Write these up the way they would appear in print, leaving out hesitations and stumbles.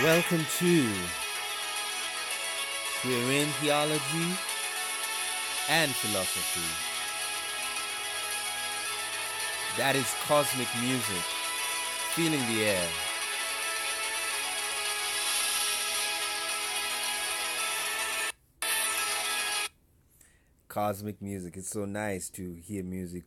Welcome to Queer in Theology and Philosophy. That is cosmic music, feeling the air. Cosmic music. It's so nice to hear music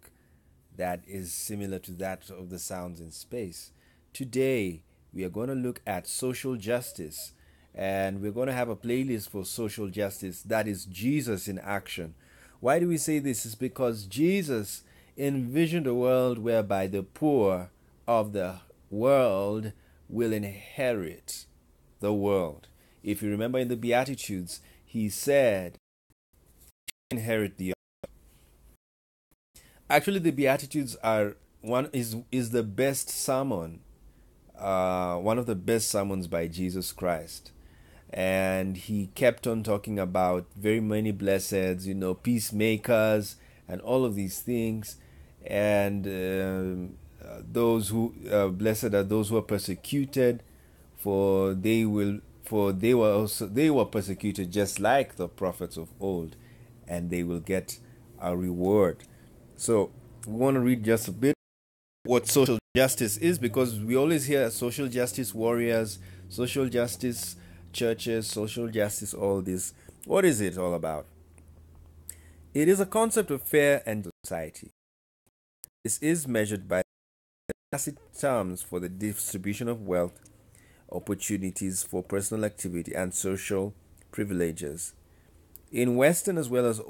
that is similar to that of the sounds in space. Today, we are going to look at social justice, and we're going to have a playlist for social justice that is Jesus in action. Why do we say this? Is because Jesus envisioned a world whereby the poor of the world will inherit the world. If you remember in the Beatitudes, he said, inherit the earth. Actually, the Beatitudes are one is the best sermon, one of the best sermons by Jesus Christ, and he kept on talking about very many blesseds, peacemakers, and all of these things, and those who blessed are those who are persecuted, for they were persecuted just like the prophets of old, and they will get a reward. So we want to read just a bit what social justice is, because we always hear social justice warriors, social justice churches, social justice, all this. What is it all about? It is a concept of fair and society. This is measured by classic terms for the distribution of wealth, opportunities for personal activity, and social privileges. In Western as well as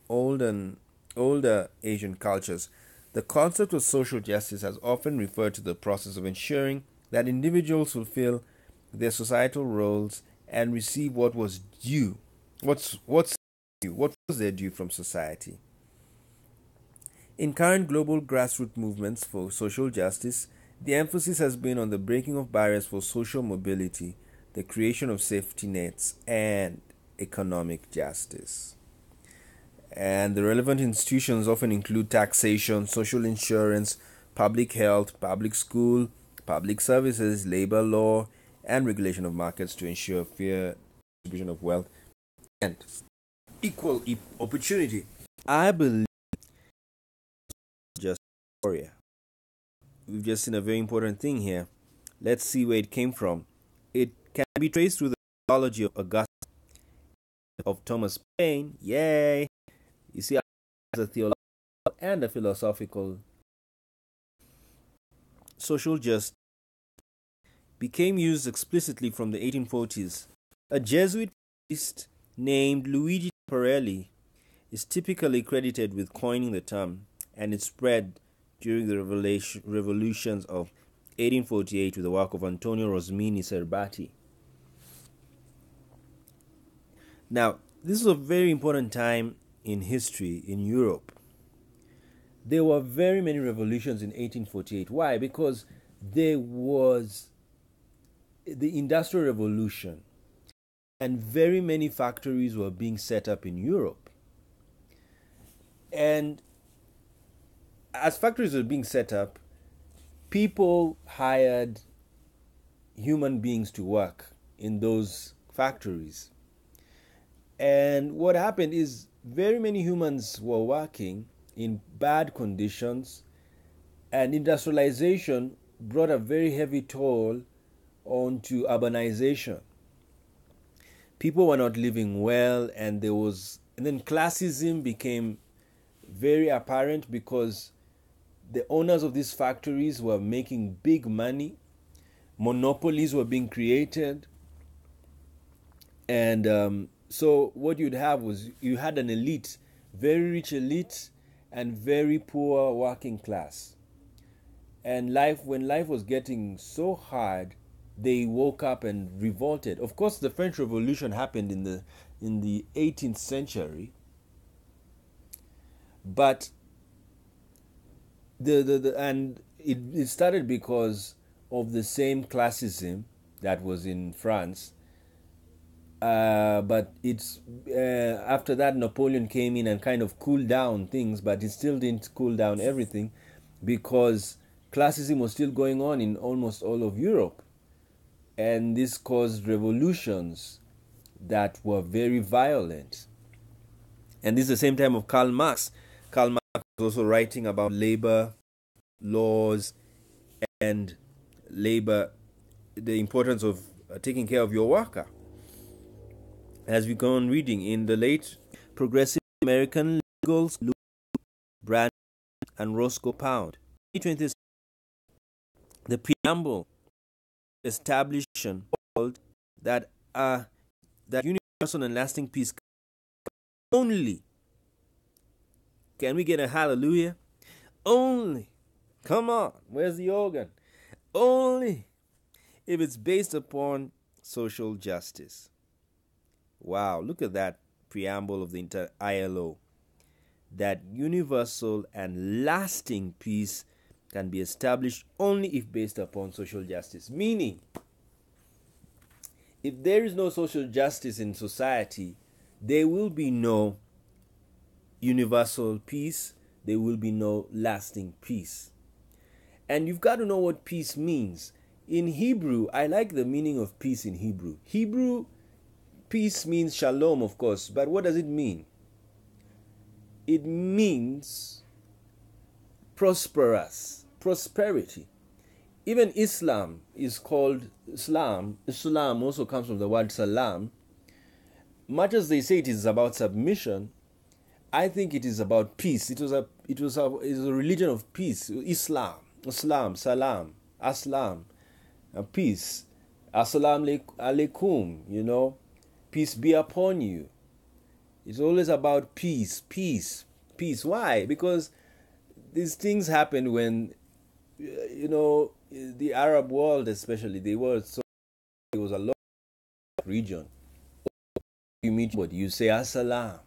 older Asian cultures, the concept of social justice has often referred to the process of ensuring that individuals fulfill their societal roles and receive what was due. What's due? What was their due from society? In current global grassroots movements for social justice, the emphasis has been on the breaking of barriers for social mobility, the creation of safety nets, and economic justice. And the relevant institutions often include taxation, social insurance, public health, public school, public services, labor law, and regulation of markets to ensure fair distribution of wealth and equal opportunity. I believe just warrior. We've just seen a very important thing here. Let's see where it came from. It can be traced through the theology of Augustine, of Thomas Paine. Yay! You see, as a theological and a philosophical, social justice became used explicitly from the 1840s. A Jesuit priest named Luigi Parelli is typically credited with coining the term, and it spread during the revolutions of 1848 with the work of Antonio Rosmini Serbati. Now, this is a very important time in history in Europe. There were very many revolutions in 1848. Why? Because there was the Industrial Revolution, and very many factories were being set up in Europe. And as factories were being set up, people hired human beings to work in those factories. And what happened is very many humans were working in bad conditions, and industrialization brought a very heavy toll onto urbanization. People were not living well, and then classism became very apparent because the owners of these factories were making big money, monopolies were being created, and so what you'd have was you had an elite, very rich elite, and very poor working class. And when life was getting so hard, they woke up and revolted. Of course, the French Revolution happened in the 18th century, but it started because of the same classism that was in France. But it's after that Napoleon came in and kind of cooled down things, but it still didn't cool down everything, because classism was still going on in almost all of Europe. And this caused revolutions that were very violent. And this is the same time of Karl Marx. Karl Marx was also writing about labor laws and labor, the importance of taking care of your worker. As we go on reading, in the late progressive American legals, Brand and Roscoe Pound, the preamble establishment called that that universal and lasting peace only. Can we get a hallelujah? Only. Come on, where's the organ? Only if it's based upon social justice. Wow, look at that preamble of the ILO. That universal and lasting peace can be established only if based upon social justice. Meaning, if there is no social justice in society, there will be no universal peace, there will be no lasting peace. And you've got to know what peace means. In Hebrew, I like the meaning of peace in Hebrew. Hebrew, peace means shalom, of course, but what does it mean? It means prosperity. Even Islam is called Islam. Islam also comes from the word salam. Much as they say it is about submission, I think it is about peace. It is a religion of peace. Islam, salam, aslam, peace. Assalamu alaikum, peace be upon you. It's always about peace. Why? Because these things happen when, the Arab world especially, there was a lot of region. You meet what you say, Assalam,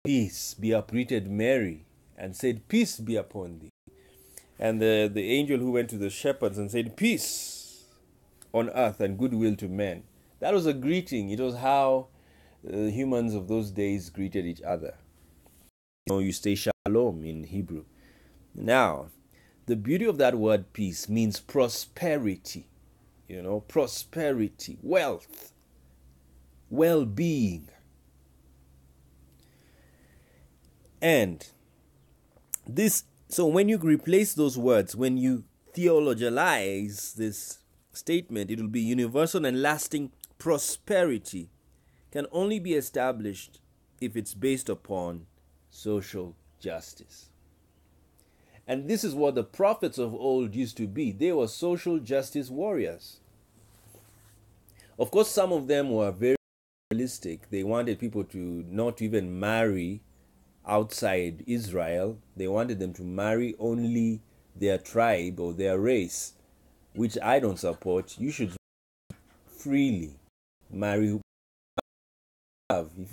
peace be uprooted Mary, and said, peace be upon thee. And the angel who went to the shepherds and said, peace on earth and goodwill to men. That was a greeting. It was how the humans of those days greeted each other. You say shalom in Hebrew. Now, the beauty of that word peace means prosperity. Prosperity, wealth, well-being. And so when you replace those words, when you theologize this statement, it will be universal and lasting prosperity can only be established if it's based upon social justice. And this is what the prophets of old used to be. They were social justice warriors. Of course, some of them were very realistic. They wanted people to not even marry outside Israel. They wanted them to marry only their tribe or their race, which I don't support. You should freely marry who you love. If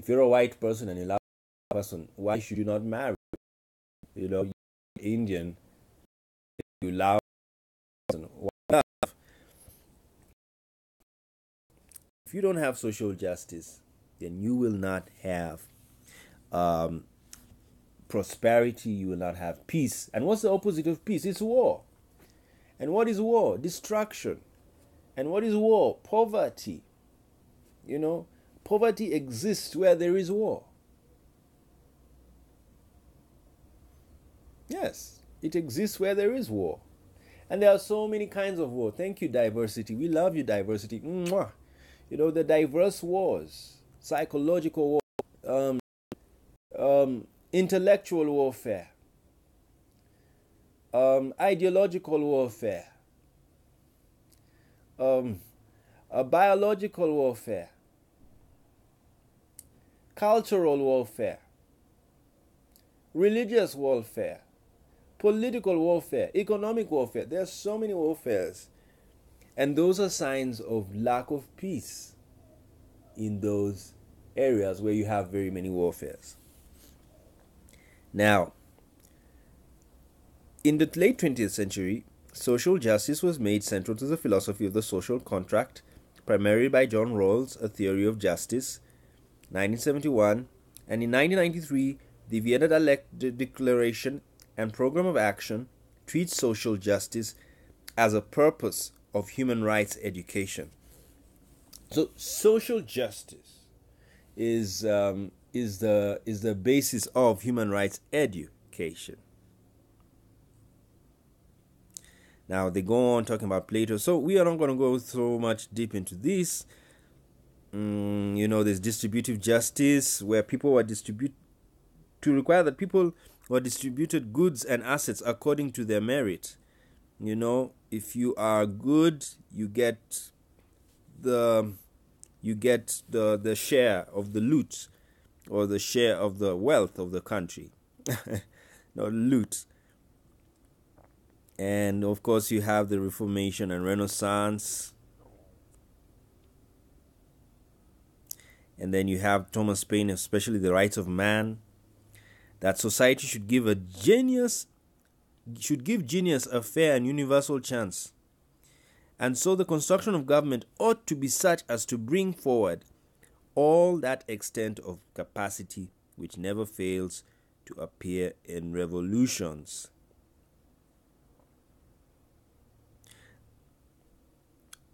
you're a white person and you love a person, why should you not marry? You're Indian, you love a person. Why not? If you don't have social justice, then you will not have prosperity, you will not have peace. And what's the opposite of peace? It's war. And what is war? Destruction. And what is war? Poverty. Poverty exists where there is war. Yes, it exists where there is war. And there are so many kinds of war. Thank you, diversity. We love you, diversity. Mwah. The diverse wars, psychological war, intellectual warfare, ideological warfare, biological warfare, cultural warfare, religious warfare, political warfare, economic warfare. There are so many warfares. And those are signs of lack of peace in those areas where you have very many warfares. Now, in the late 20th century, social justice was made central to the philosophy of the social contract, primarily by John Rawls, A Theory of Justice, 1971, and in 1993, the Vienna Declaration and Program of Action treats social justice as a purpose of human rights education. So social justice is the basis of human rights education. Now they go on talking about Plato. So we are not going to go so much deep into this. There's distributive justice, where people were to require that people were distributed goods and assets according to their merit. If you are good, you get the share of the loot, or the share of the wealth of the country. No, loot. And of course you have the Reformation and Renaissance. And then you have Thomas Paine, especially the Rights of Man, that society should give genius a fair and universal chance. And so the construction of government ought to be such as to bring forward all that extent of capacity which never fails to appear in revolutions.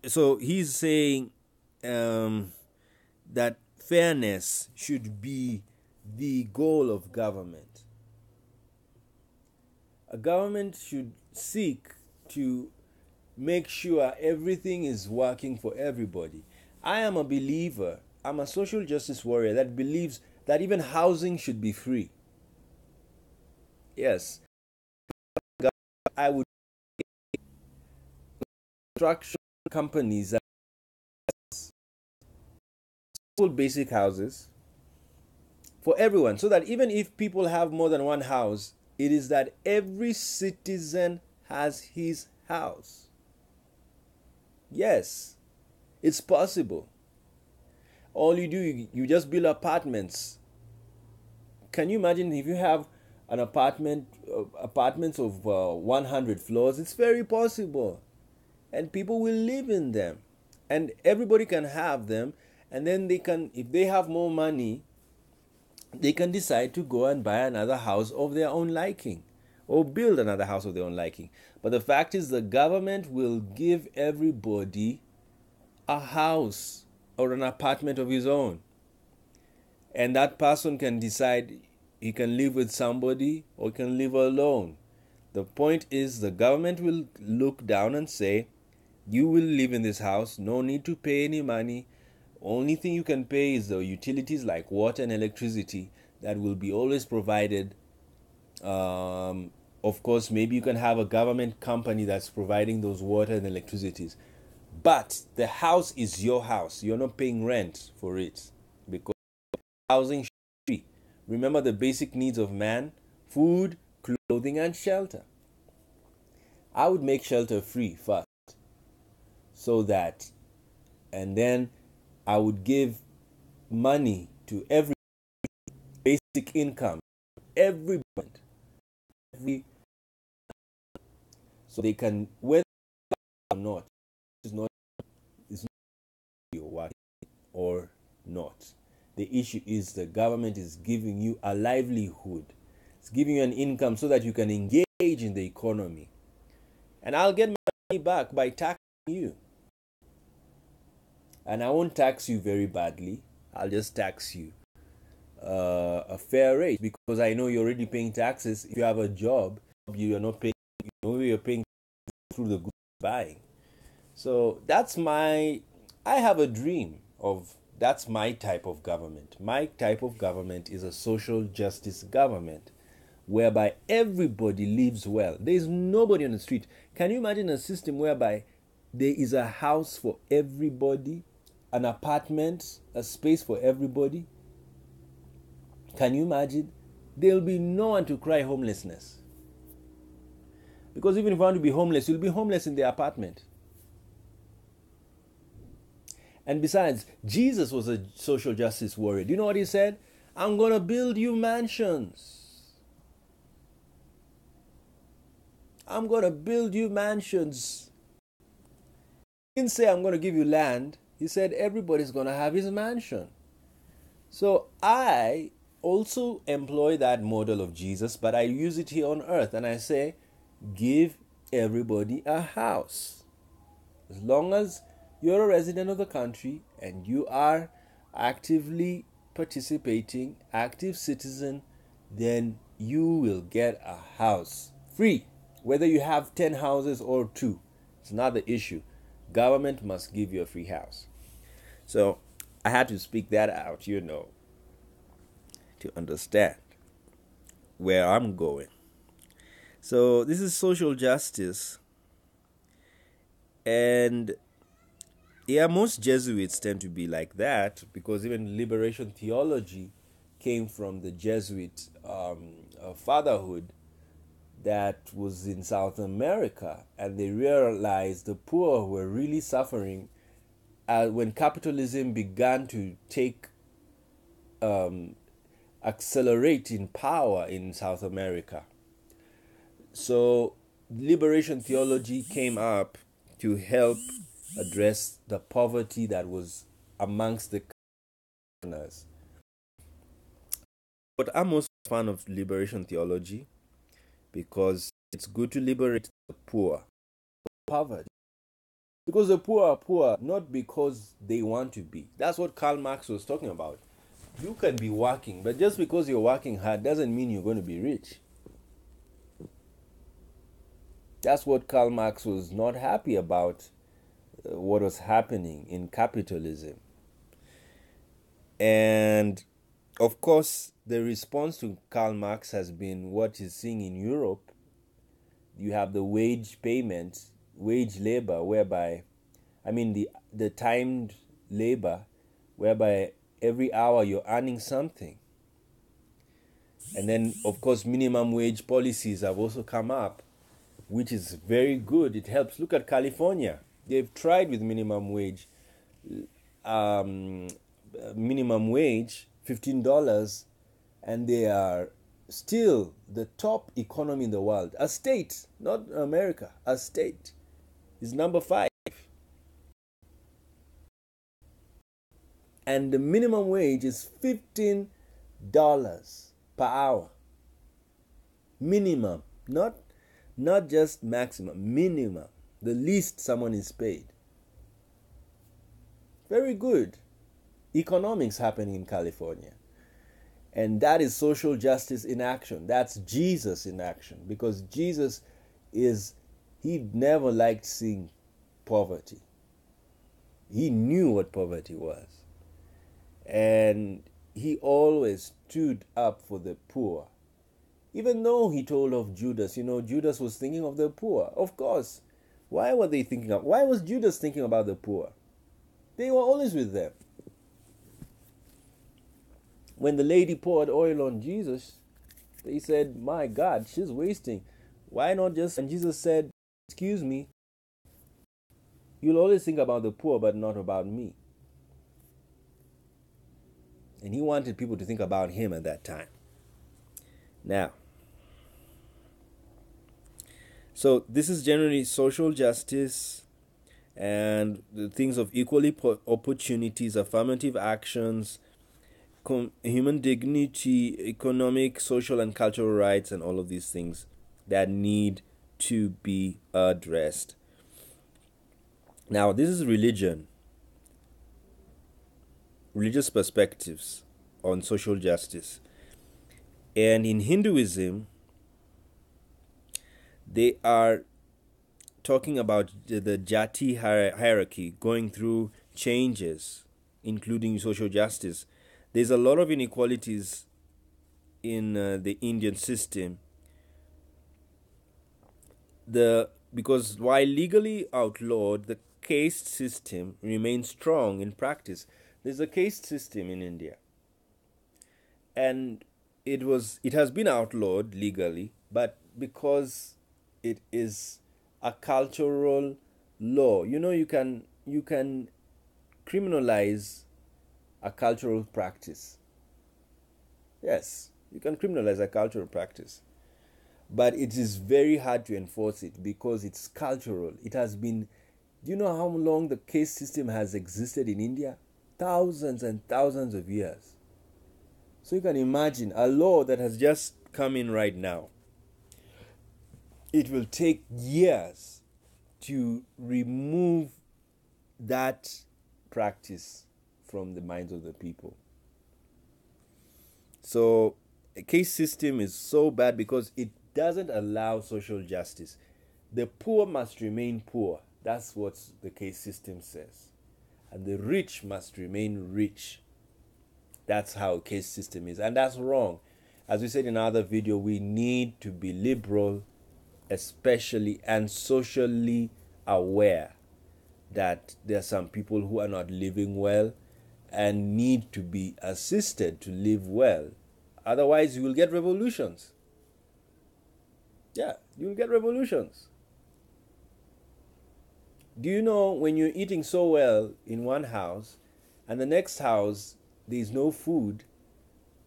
So he's saying that fairness should be the goal of government. A government should seek to make sure everything is working for everybody. I am a believer, I'm a social justice warrior that believes that even housing should be free. Yes. I would construction companies that basic houses for everyone, so that even if people have more than one house, it is that every citizen has his house. Yes, it's possible. All you do, you just build apartments. Can you imagine if you have an apartments of 100 floors? It's very possible. And people will live in them. And everybody can have them. And then they can, if they have more money, they can decide to go and buy another house of their own liking, or build another house of their own liking. But the fact is, the government will give everybody a house or an apartment of his own. And that person can decide he can live with somebody or can live alone. The point is, the government will look down and say, you will live in this house, no need to pay any money. Only thing you can pay is the utilities like water and electricity that will be always provided. Of course, maybe you can have a government company that's providing those water and electricities. But the house is your house. You're not paying rent for it, because housing should be free. Remember the basic needs of man: food, clothing, and shelter. I would make shelter free first, so that, and then I would give money to every basic income, every so they can, whether or not, it's not you're working or not. The issue is the government is giving you a livelihood. It's giving you an income so that you can engage in the economy. And I'll get my money back by taxing you. And I won't tax you very badly. I'll just tax you a fair rate, because I know you're already paying taxes. If you have a job, you're not paying. You're paying through the goods buying. So I have a dream of, that's my type of government. My type of government is a social justice government, whereby everybody lives well. There is nobody on the street. Can you imagine a system whereby there is a house for everybody, an apartment, a space for everybody? Can you imagine? There will be no one to cry homelessness. Because even if you want to be homeless, you'll be homeless in the apartment. And besides, Jesus was a social justice warrior. Do you know what he said? I'm going to build you mansions. I'm going to build you mansions. He didn't say I'm going to give you land. He said everybody's going to have his mansion. So I also employ that model of Jesus, but I use it here on earth. And I say, give everybody a house. As long as you're a resident of the country and you are actively participating, active citizen, then you will get a house free. Whether you have 10 houses or 2, it's not the issue. Government must give you a free house. So I had to speak that out, to understand where I'm going. So this is social justice. And yeah, most Jesuits tend to be like that, because even liberation theology came from the Jesuit fatherhood that was in South America, and they realized the poor were really suffering when capitalism began to accelerate in power in South America. So liberation theology came up to help address the poverty that was amongst the commoners. But I'm most a fan of liberation theology because it's good to liberate the poor from poverty. Because the poor are poor not because they want to be. That's what Karl Marx was talking about. You can be working, but just because you're working hard doesn't mean you're going to be rich. That's what Karl Marx was not happy about, what was happening in capitalism. And of course, the response to Karl Marx has been what he's seeing in Europe. You have the wage payment, wage labor, the timed labor, whereby every hour you're earning something. And then, of course, minimum wage policies have also come up, which is very good. It helps. Look at California. They've tried with minimum wage, $15, and they are still the top economy in the world. A state, not America, a state is number 5. And the minimum wage is $15 per hour. Minimum, not just maximum, minimum. The least someone is paid. Very good economics happening in California. And that is social justice in action. That's Jesus in action. Because Jesus he never liked seeing poverty. He knew what poverty was. And he always stood up for the poor. Even though he told of Judas, Judas was thinking of the poor. Of course. Why was Judas thinking about the poor? They were always with them. When the lady poured oil on Jesus, they said, "My God, she's wasting. Why not just..." And Jesus said, "Excuse me, you'll always think about the poor, but not about me." And he wanted people to think about him at that time. Now, so this is generally social justice and the things of equal opportunities, affirmative actions, human dignity, economic, social, and cultural rights, and all of these things that need to be addressed. Now, this is religious perspectives on social justice. And in Hinduism, they are talking about the jati hierarchy going through changes, including social justice. There's a lot of inequalities in the Indian system. Because while legally outlawed, the caste system remains strong in practice. There's a caste system in India. And it has been outlawed legally, but because it is a cultural law, you can criminalize a cultural practice. Yes, you can criminalize a cultural practice. But it is very hard to enforce it because it's cultural. It has been... Do you know how long the caste system has existed in India? Thousands and thousands of years. So you can imagine a law that has just come in right now. It will take years to remove that practice from the minds of the people. So a caste system is so bad because it doesn't allow social justice. The poor must remain poor. That's what the caste system says. And the rich must remain rich. That's how a caste system is. And that's wrong. As we said in another video, we need to be liberal, especially and socially aware that there are some people who are not living well and need to be assisted to live well. Otherwise, you will get revolutions. Yeah, you will get revolutions. Do you know when you're eating so well in one house and the next house there is no food,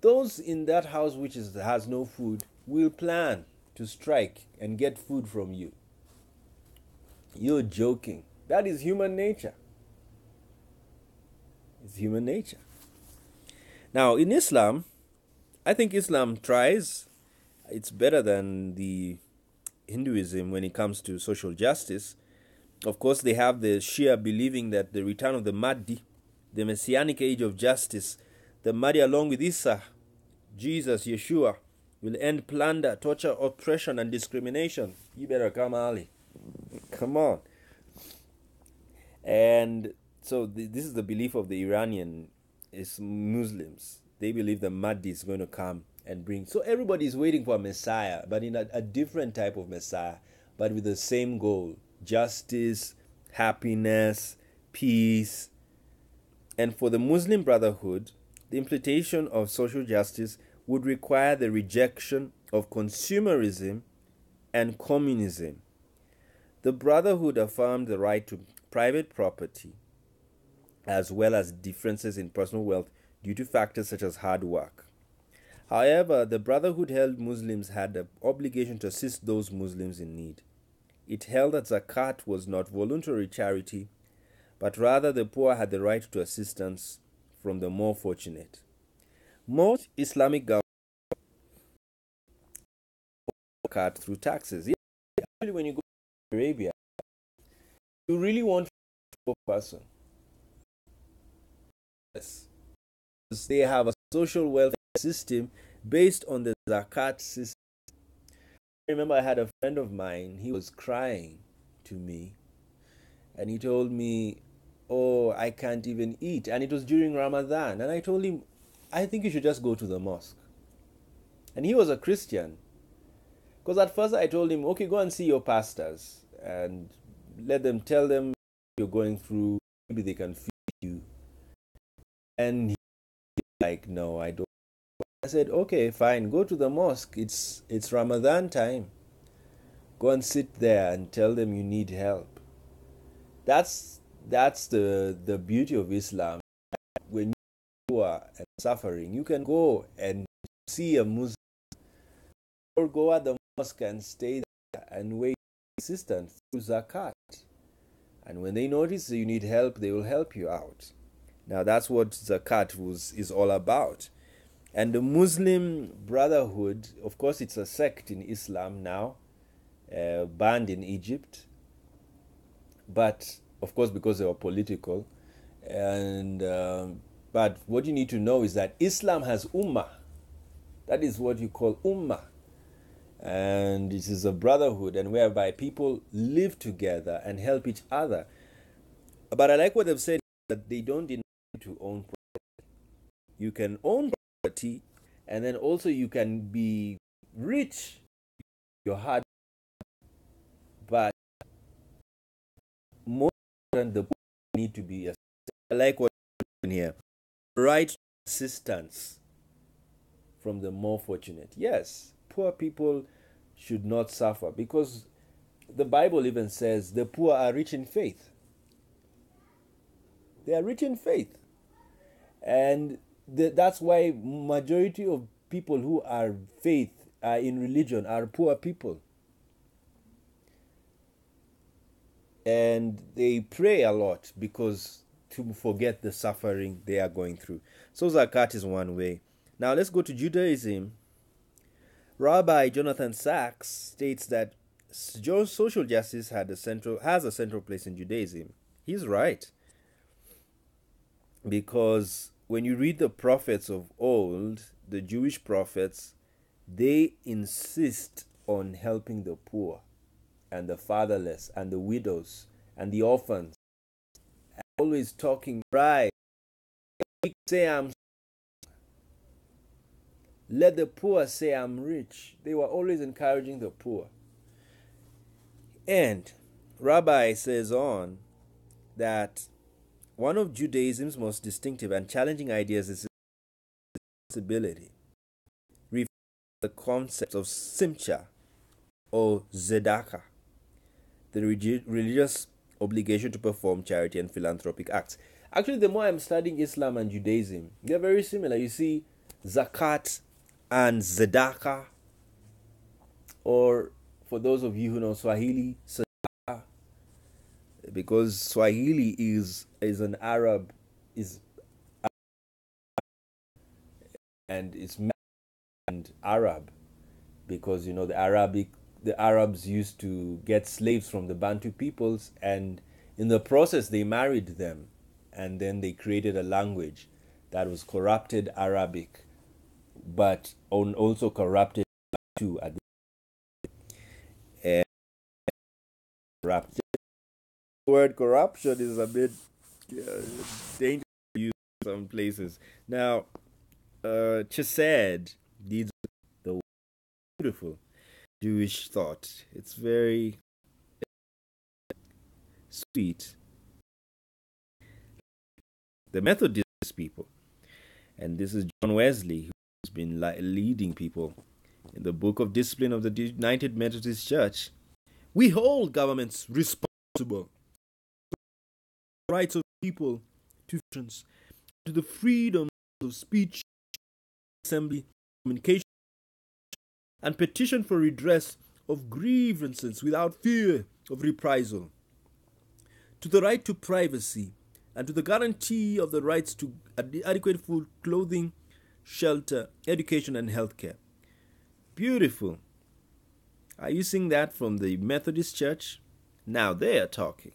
those in that house which has no food will plan to strike and get food from you. You're joking. That is human nature. It's human nature. Now, in Islam, I think Islam tries. It's better than the Hinduism when it comes to social justice. Of course, they have the Shia believing that the return of the Mahdi, the messianic age of justice, the Mahdi along with Isa, Jesus, Yeshua, will end plunder, torture, oppression, and discrimination. You better come early. Come on. And so this is the belief of the Iranian Muslims. They believe the Mahdi is going to come and bring. So everybody is waiting for a Messiah, but in a different type of Messiah, but with the same goal: justice, happiness, peace. And for the Muslim Brotherhood, the implementation of social justice would require the rejection of consumerism and communism. The Brotherhood affirmed the right to private property, as well as differences in personal wealth due to factors such as hard work. However, the Brotherhood held Muslims had the obligation to assist those Muslims in need. It held that zakat was not voluntary charity, but rather the poor had the right to assistance from the more fortunate. Most Islamic governments zakat through taxes. Actually, when you go to Arabia, you really want a poor person. Yes. They have a social welfare system based on the zakat system. I remember I had a friend of mine, he was crying to me, and he told me, oh, I can't even eat. And it was during Ramadan. And I told him, I think you should just go to the mosque. And he was a Christian. Because at first I told him, okay, go and see your pastors and tell them you're going through, maybe they can feed you. And he was like, no, I don't. I said, okay, fine, go to the mosque. It's Ramadan time. Go and sit there and tell them you need help. That's the beauty of Islam. When you are suffering, you can go and see a Muslim or go at the mosque and stay there and wait for assistance through zakat. And when they notice that you need help, they will help you out. Now that's what zakat is all about. And the Muslim Brotherhood, of course, it's a sect in Islam now, banned in Egypt. But of course, because they were political. And but what you need to know is that Islam has ummah. That is what you call ummah. And it is a brotherhood, and whereby people live together and help each other. But I like what they've said, that they don't deny to own property. You can own property, and then also you can be rich, your hard, but more than the poor need to be assisted. I like what you're doing here. Right assistance from the more fortunate. Yes, poor people should not suffer, because the Bible even says the poor are rich in faith. They are rich in faith. And that's why majority of people who are in religion are poor people. And they pray a lot because to forget the suffering they are going through. So zakat is one way. Now let's go to Judaism. Rabbi Jonathan Sachs states that social justice has a central place in Judaism. He's right, because when you read the prophets of old, the Jewish prophets, they insist on helping the poor and the fatherless and the widows and the orphans. Always talking right. Say let the poor say I'm rich. They were always encouraging the poor. And Rabbi says on that one of Judaism's most distinctive and challenging ideas is responsibility. Refer to the concept of simcha or zedakah, the religious obligation to perform charity and philanthropic acts. Actually, the more I'm studying Islam and Judaism, they're very similar. You see, zakat and zedakah, or for those of you who know Swahili, sadaqah, because Swahili is an Arab, and it's and Arab, because the Arabs used to get slaves from the Bantu peoples, and in the process they married them, and then they created a language that was corrupted Arabic, but also corrupted Bantu at the and corrupted. The word corruption is a bit dangerous to use in some places. Now, Chesed needs the beautiful Jewish thought. It's very sweet. The Methodist people, and this is John Wesley, who's been leading people in the Book of Discipline of the United Methodist Church. We hold governments responsible for the rights of people to the freedom of speech, assembly, communication, and petition for redress of grievances without fear of reprisal, to the right to privacy, and to the guarantee of the rights to adequate food, clothing, shelter, education, and healthcare. Beautiful. Are you seeing that from the Methodist Church? Now they are talking.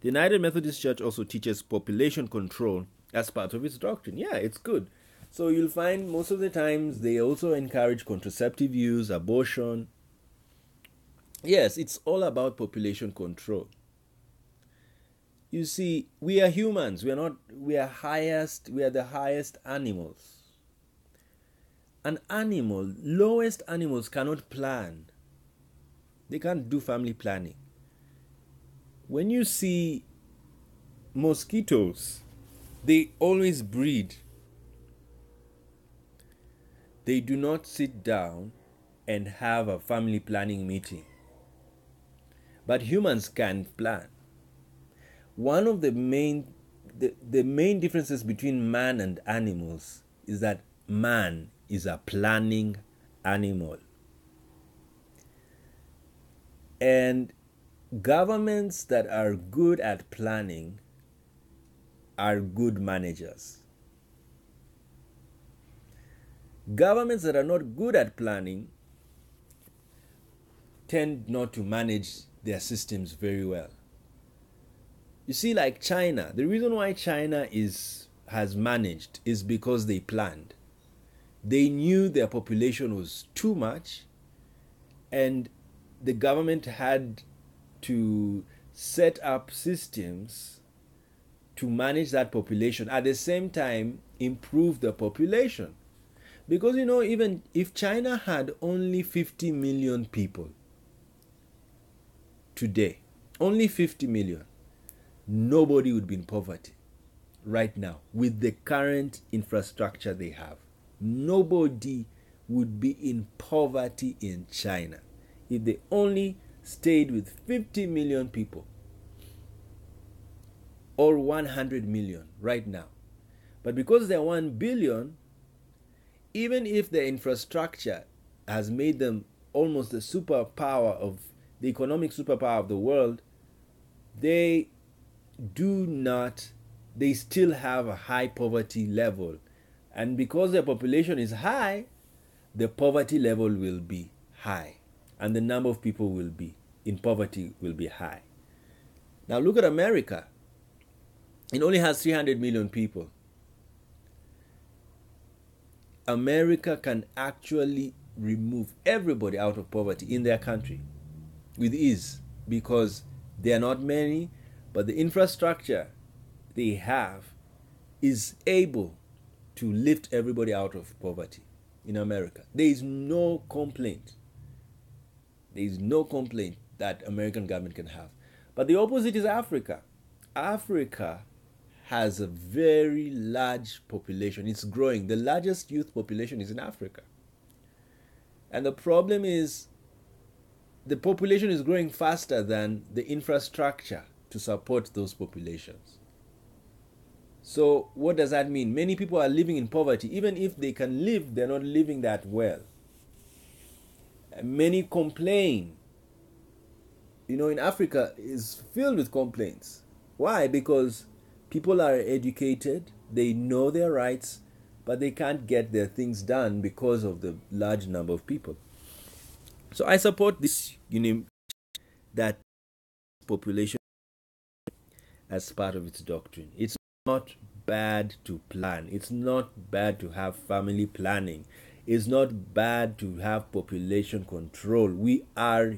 The United Methodist Church also teaches population control as part of its doctrine. Yeah, it's good. So you'll find most of the times they also encourage contraceptive use, abortion. Yes, it's all about population control. You see, we are humans. We are the highest animals. Lowest animals cannot plan. They can't do family planning. When you see mosquitoes, they always breed. They do not sit down and have a family planning meeting. But humans can plan. One of the main differences between man and animals is that man is a planning animal. And governments that are good at planning are good managers. Governments that are not good at planning tend not to manage their systems very well. You see, like China, the reason why China has managed is because they planned. They knew their population was too much, and the government had to set up systems to manage that population, at the same time improve the population. Because even if China had only 50 million people today, only 50 million, nobody would be in poverty right now with the current infrastructure they have. Nobody would be in poverty in China if they only stayed with 50 million people or 100 million right now. But because they're 1 billion, even if the infrastructure has made them almost the economic superpower of the world, they still have a high poverty level. And because their population is high, the poverty level will be high. and the number of people will be in poverty will be high. Now look at America. It only has 300 million people. America can actually remove everybody out of poverty in their country with ease, because they are not many, but the infrastructure they have is able to lift everybody out of poverty in America. There is no complaint. There is no complaint that American government can have. But the opposite is Africa. Africa has a very large population. It's growing. The largest youth population is in Africa. And the problem is the population is growing faster than the infrastructure to support those populations. So what does that mean? Many people are living in poverty. Even if they can live, they're not living that well. And many complain. In Africa is filled with complaints. Why? Because people are educated, they know their rights, but they can't get their things done because of the large number of people. So I support this, that population as part of its doctrine. It's not bad to plan. It's not bad to have family planning. It's not bad to have population control. We are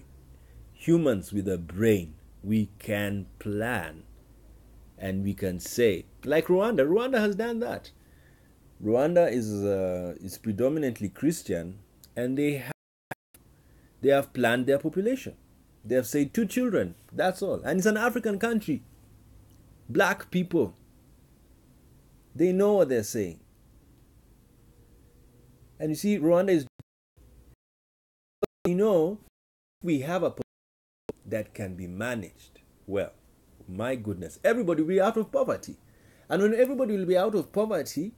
humans with a brain. We can plan. And we can say, like Rwanda has done that. Rwanda is predominantly Christian, and they have planned their population. They have said 2 children, that's all. And it's an African country. Black people, they know what they're saying. And you see, Rwanda is, we have a population that can be managed well. My goodness, everybody will be out of poverty. And when everybody will be out of poverty,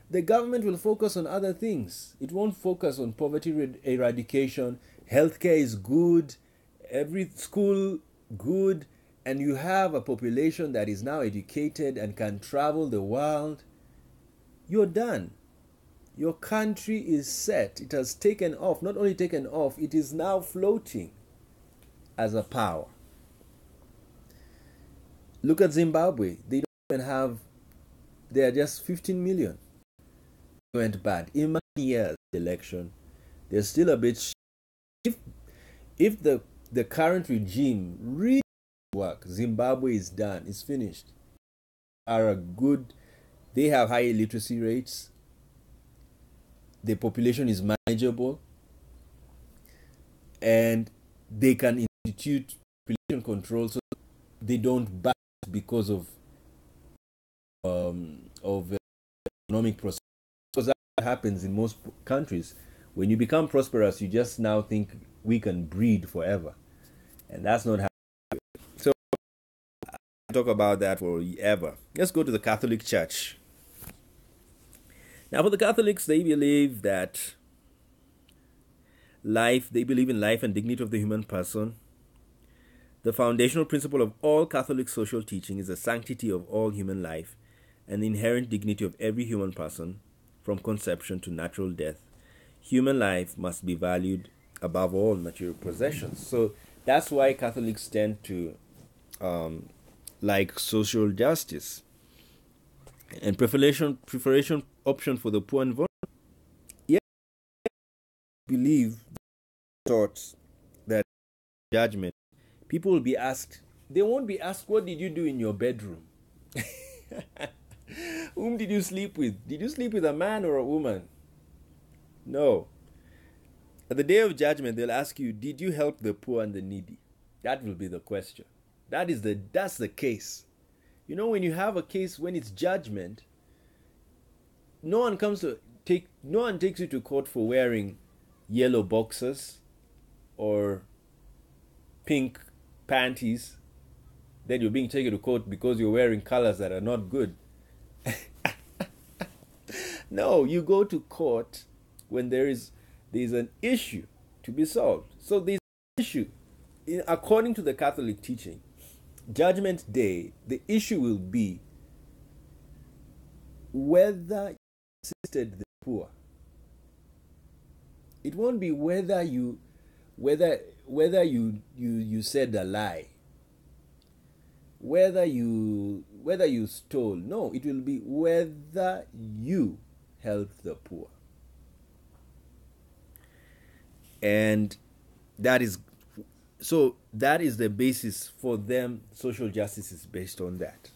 the government will focus on other things. It won't focus on poverty eradication. Healthcare is good, every school good, and you have a population that is now educated and can travel the world. You're done. Your country is set. It has taken off. Not only taken off, it is now floating as a power. Look at Zimbabwe. They are just 15 million. It went bad. In my years, the election, they're still a bit. If the current regime really works, Zimbabwe is done. It's finished. They have high literacy rates. The population is manageable. And they can institute population control so they don't burst because of economic prosperity. Because that happens in most countries. When you become prosperous, you just now think we can breed forever. And that's not how it is. So I'll talk about that forever. Let's go to the Catholic Church. Now for the Catholics, they believe that they believe in life and dignity of the human person. The foundational principle of all Catholic social teaching is the sanctity of all human life and the inherent dignity of every human person from conception to natural death. Human life must be valued above all material possessions. So that's why Catholics tend to like social justice and preferential option for the poor and vulnerable. Yet, believe thoughts that judgment. People will be asked, they won't be asked, what did you do in your bedroom? Whom did you sleep with? Did you sleep with a man or a woman? No. At the day of judgment, they'll ask you, did you help the poor and the needy? That will be the question. That's the case. When you have a case, when it's judgment, no one takes you to court for wearing yellow boxers or pink panties. Then you're being taken to court because you're wearing colors that are not good. No, you go to court when there's an issue to be solved. So there's an issue. According to the Catholic teaching, Judgment Day, the issue will be whether you assisted the poor. It won't be whether you whether you said a lie, whether you stole. No, it will be whether you helped the poor. And that is the basis for them. Social justice is based on that.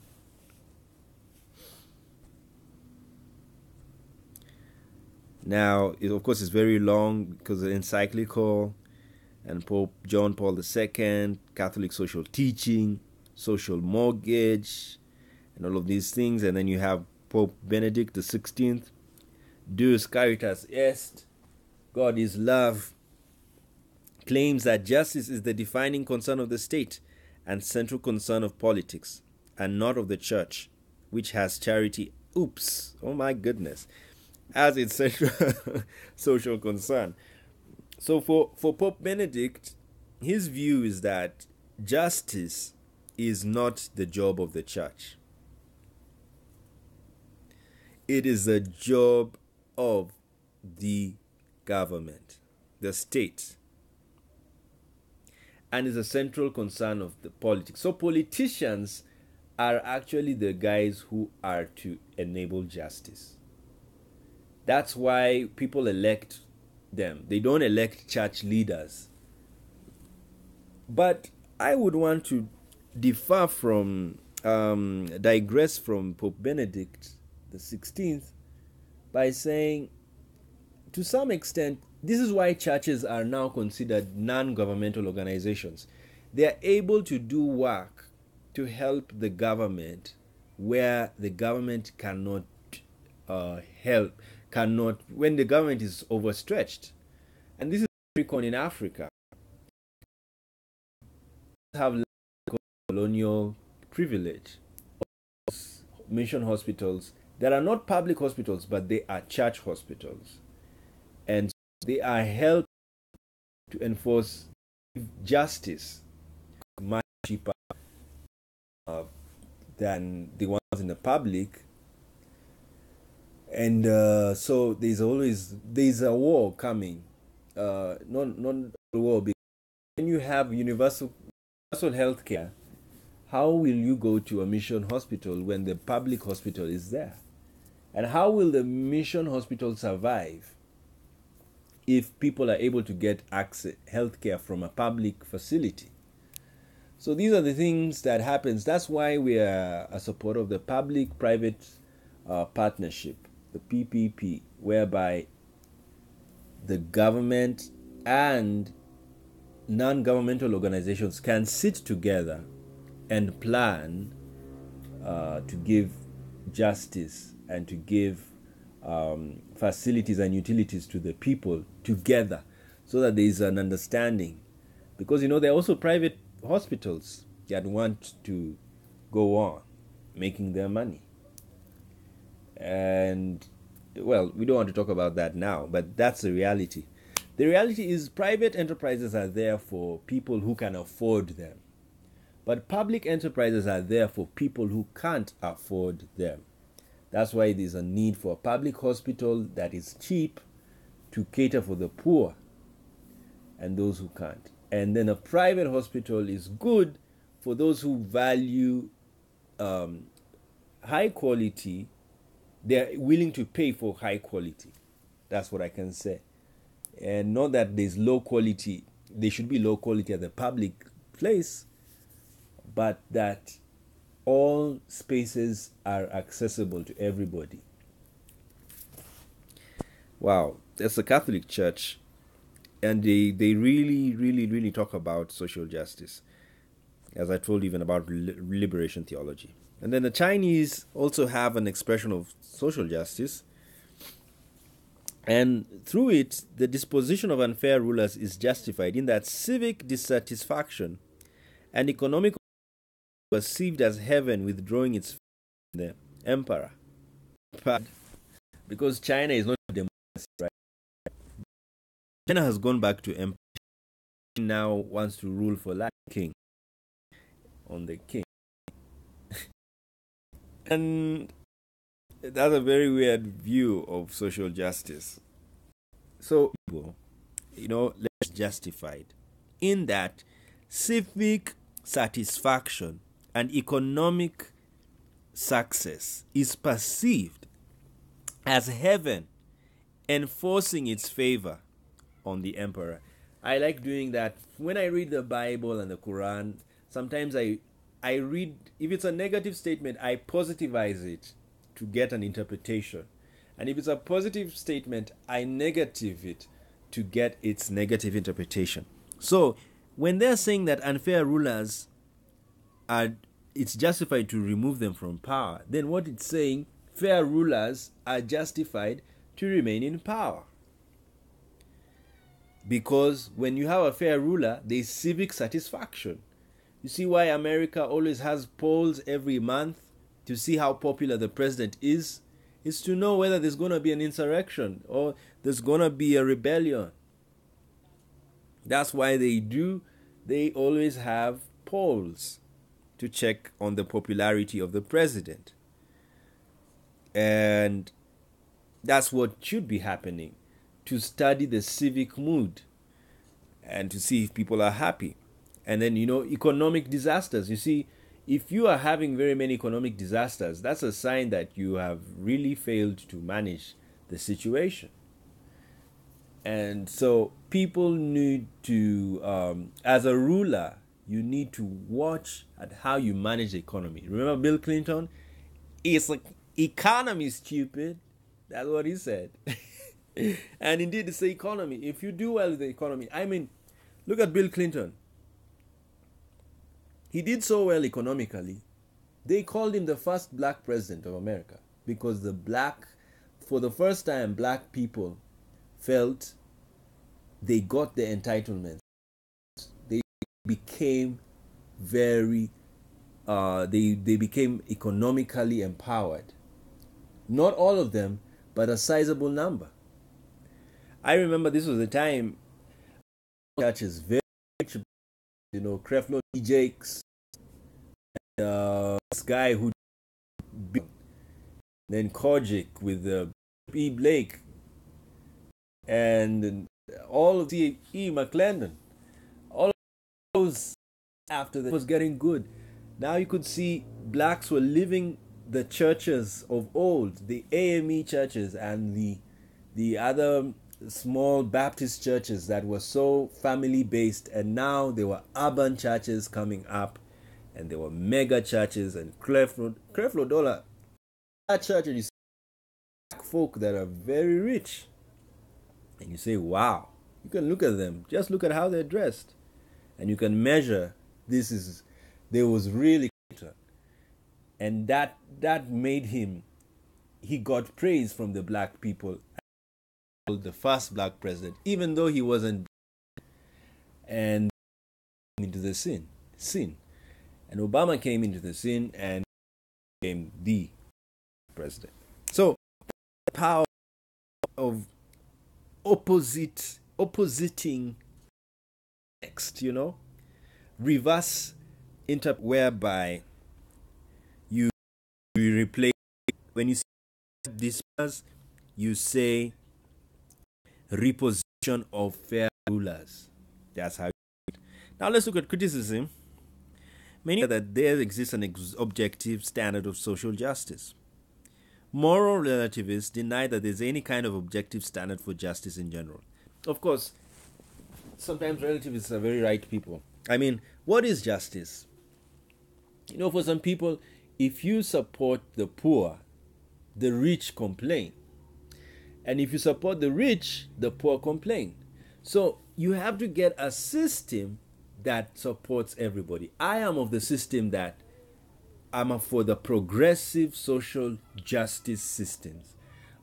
Now, of course, it's very long because the encyclical and Pope John Paul II, Catholic social teaching, social mortgage, and all of these things. And then you have Pope Benedict XVI, Deus Caritas Est, God is love, claims that justice is the defining concern of the state and central concern of politics, and not of the church, which has charity, oh my goodness, as its central social concern. So for Pope Benedict, his view is that justice is not the job of the church. It is the job of the government, the state, and is a central concern of the politics. So politicians are actually the guys who are to enable justice. That's why people elect them. They don't elect church leaders. But I would want to digress from Pope Benedict the 16th by saying, to some extent, this is why churches are now considered non-governmental organizations. They are able to do work to help the government where the government cannot when the government is overstretched. And this is very common in Africa. Have colonial privilege. Mission hospitals that are not public hospitals, but they are church hospitals. And they are helped to enforce justice much cheaper than the ones in the public. And so there's a war coming. Not a war. When you have universal health care, how will you go to a mission hospital when the public hospital is there? And how will the mission hospital survive if people are able to get access health care from a public facility? So these are the things that happens. That's why we are a supporter of the public-private partnership, the PPP, whereby the government and non-governmental organizations can sit together and plan to give justice and to give facilities and utilities to the people together, so that there is an understanding. Because there are also private hospitals that want to go on making their money. And well, we don't want to talk about that now, but that's the reality. The reality is private enterprises are there for people who can afford them. But public enterprises are there for people who can't afford them. That's why there's a need for a public hospital that is cheap to cater for the poor and those who can't. And then a private hospital is good for those who value high quality. They're willing to pay for high quality. That's what I can say. And not that there's low quality. There should be low quality at the public place, but that all spaces are accessible to everybody. Wow, that's the Catholic Church, and they really talk about social justice, as I told you, even about liberation theology. And then the Chinese also have an expression of social justice, and through it, the disposition of unfair rulers is justified in that civic dissatisfaction and economic perceived as heaven withdrawing its from the emperor. But because China is not a democracy, right? China has gone back to empire. Now wants to rule for like king on the king. And that's a very weird view of social justice. So, let's justified, in that civic satisfaction and economic success is perceived as heaven enforcing its favor on the emperor. I like doing that. When I read the Bible and the Quran, sometimes I read, if it's a negative statement, I positivize it to get an interpretation. And if it's a positive statement, I negative it to get its negative interpretation. So when they're saying that unfair rulers it's justified to remove them from power, then what it's saying, fair rulers are justified to remain in power. Because when you have a fair ruler, there is civic satisfaction. You see why America always has polls every month to see how popular the president is to know whether there's going to be an insurrection or there's going to be a rebellion. That's why they always have polls to check on the popularity of the president. And that's what should be happening, to study the civic mood and to see if people are happy. And then, economic disasters. You see, if you are having very many economic disasters, that's a sign that you have really failed to manage the situation. And so people need to, as a ruler, you need to watch at how you manage the economy. Remember Bill Clinton? It's like, economy is stupid. That's what he said. And indeed, it's the economy. If you do well with the economy, look at Bill Clinton. He did so well economically. They called him the first black president of America because for the first time, black people felt they got their entitlements. They became they became economically empowered. Not all of them, but a sizable number. I remember this was the time churches very rich, Creflo Jakes, this guy who then Kojic with E. Blake, and all of E. McClendon. All of those after that was getting good. Now you could see blacks were living the churches of old, the AME churches and the other small Baptist churches that were so family based, and now there were urban churches coming up, and there were mega churches and Creflo Dollar. That church, and you see folk that are very rich, and you say, wow, you can look at them, just look at how they're dressed, and you can measure there was really, and that made him, he got praise from the black people, the first black president, even though he wasn't, and into the scene, and Obama came into the scene and became the president. So the power of oppositing text, reverse whereby you replace, when you say disperse, you say reposition of fair rulers. That's how you do it. Now let's look at criticism. Many that there exists an objective standard of social justice. Moral relativists deny that there's any kind of objective standard for justice in general. Of course, sometimes relativists are very right people. What is justice? For some people, if you support the poor, the rich complain. And if you support the rich, the poor complain. So you have to get a system that supports everybody. I am of the system that I'm for the progressive social justice systems.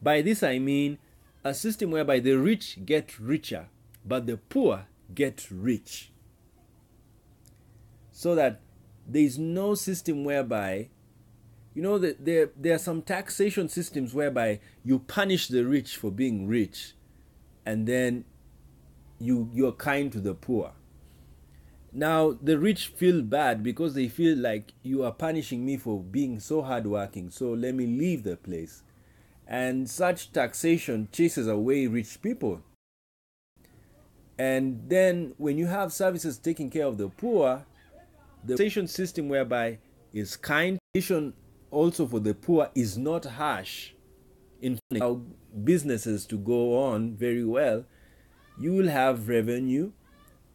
By this I mean a system whereby the rich get richer, but the poor get rich. So that there is no system whereby, there are some taxation systems whereby you punish the rich for being rich, and then you're kind to the poor. Now, the rich feel bad because they feel like you are punishing me for being so hardworking, so let me leave the place. And such taxation chases away rich people. And then when you have services taking care of the poor, the taxation system whereby is kind, taxation also for the poor is not harsh. In how businesses to go on very well, you will have revenue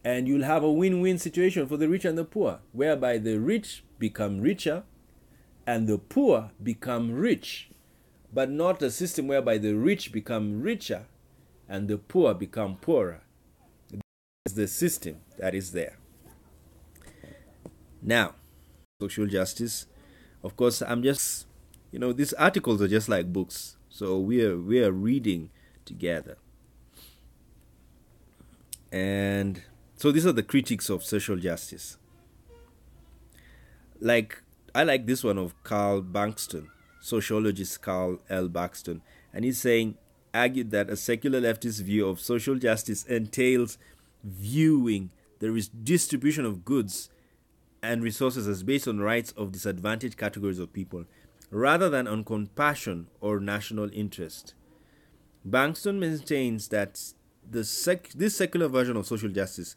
and you'll have a win-win situation for the rich and the poor, whereby the rich become richer and the poor become rich, but not a system whereby the rich become richer and the poor become poorer. That's the system that is there. Now, social justice. Of course, I'm just, these articles are just like books. So we are reading together. And so these are the critics of social justice. I like this one of Carl Bankston, sociologist Carl L. Bankston, and he's argued that a secular leftist view of social justice entails viewing the redistribution of goods and resources as based on rights of disadvantaged categories of people, rather than on compassion or national interest. Bankston maintains that this secular version of social justice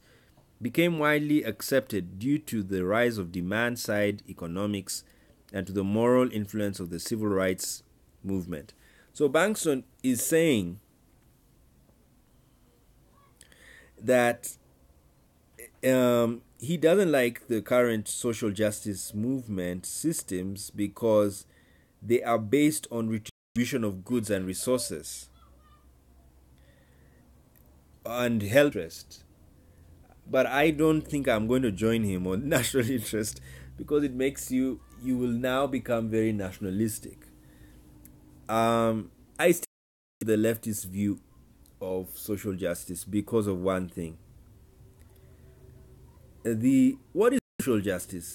became widely accepted due to the rise of demand-side economics and to the moral influence of the civil rights movement. So Bankston is saying that he doesn't like the current social justice movement systems because they are based on redistribution of goods and resources and health interest. But I don't think I'm going to join him on national interest, because it makes you will now become very nationalistic. I still the leftist view of social justice because of one thing. What is social justice?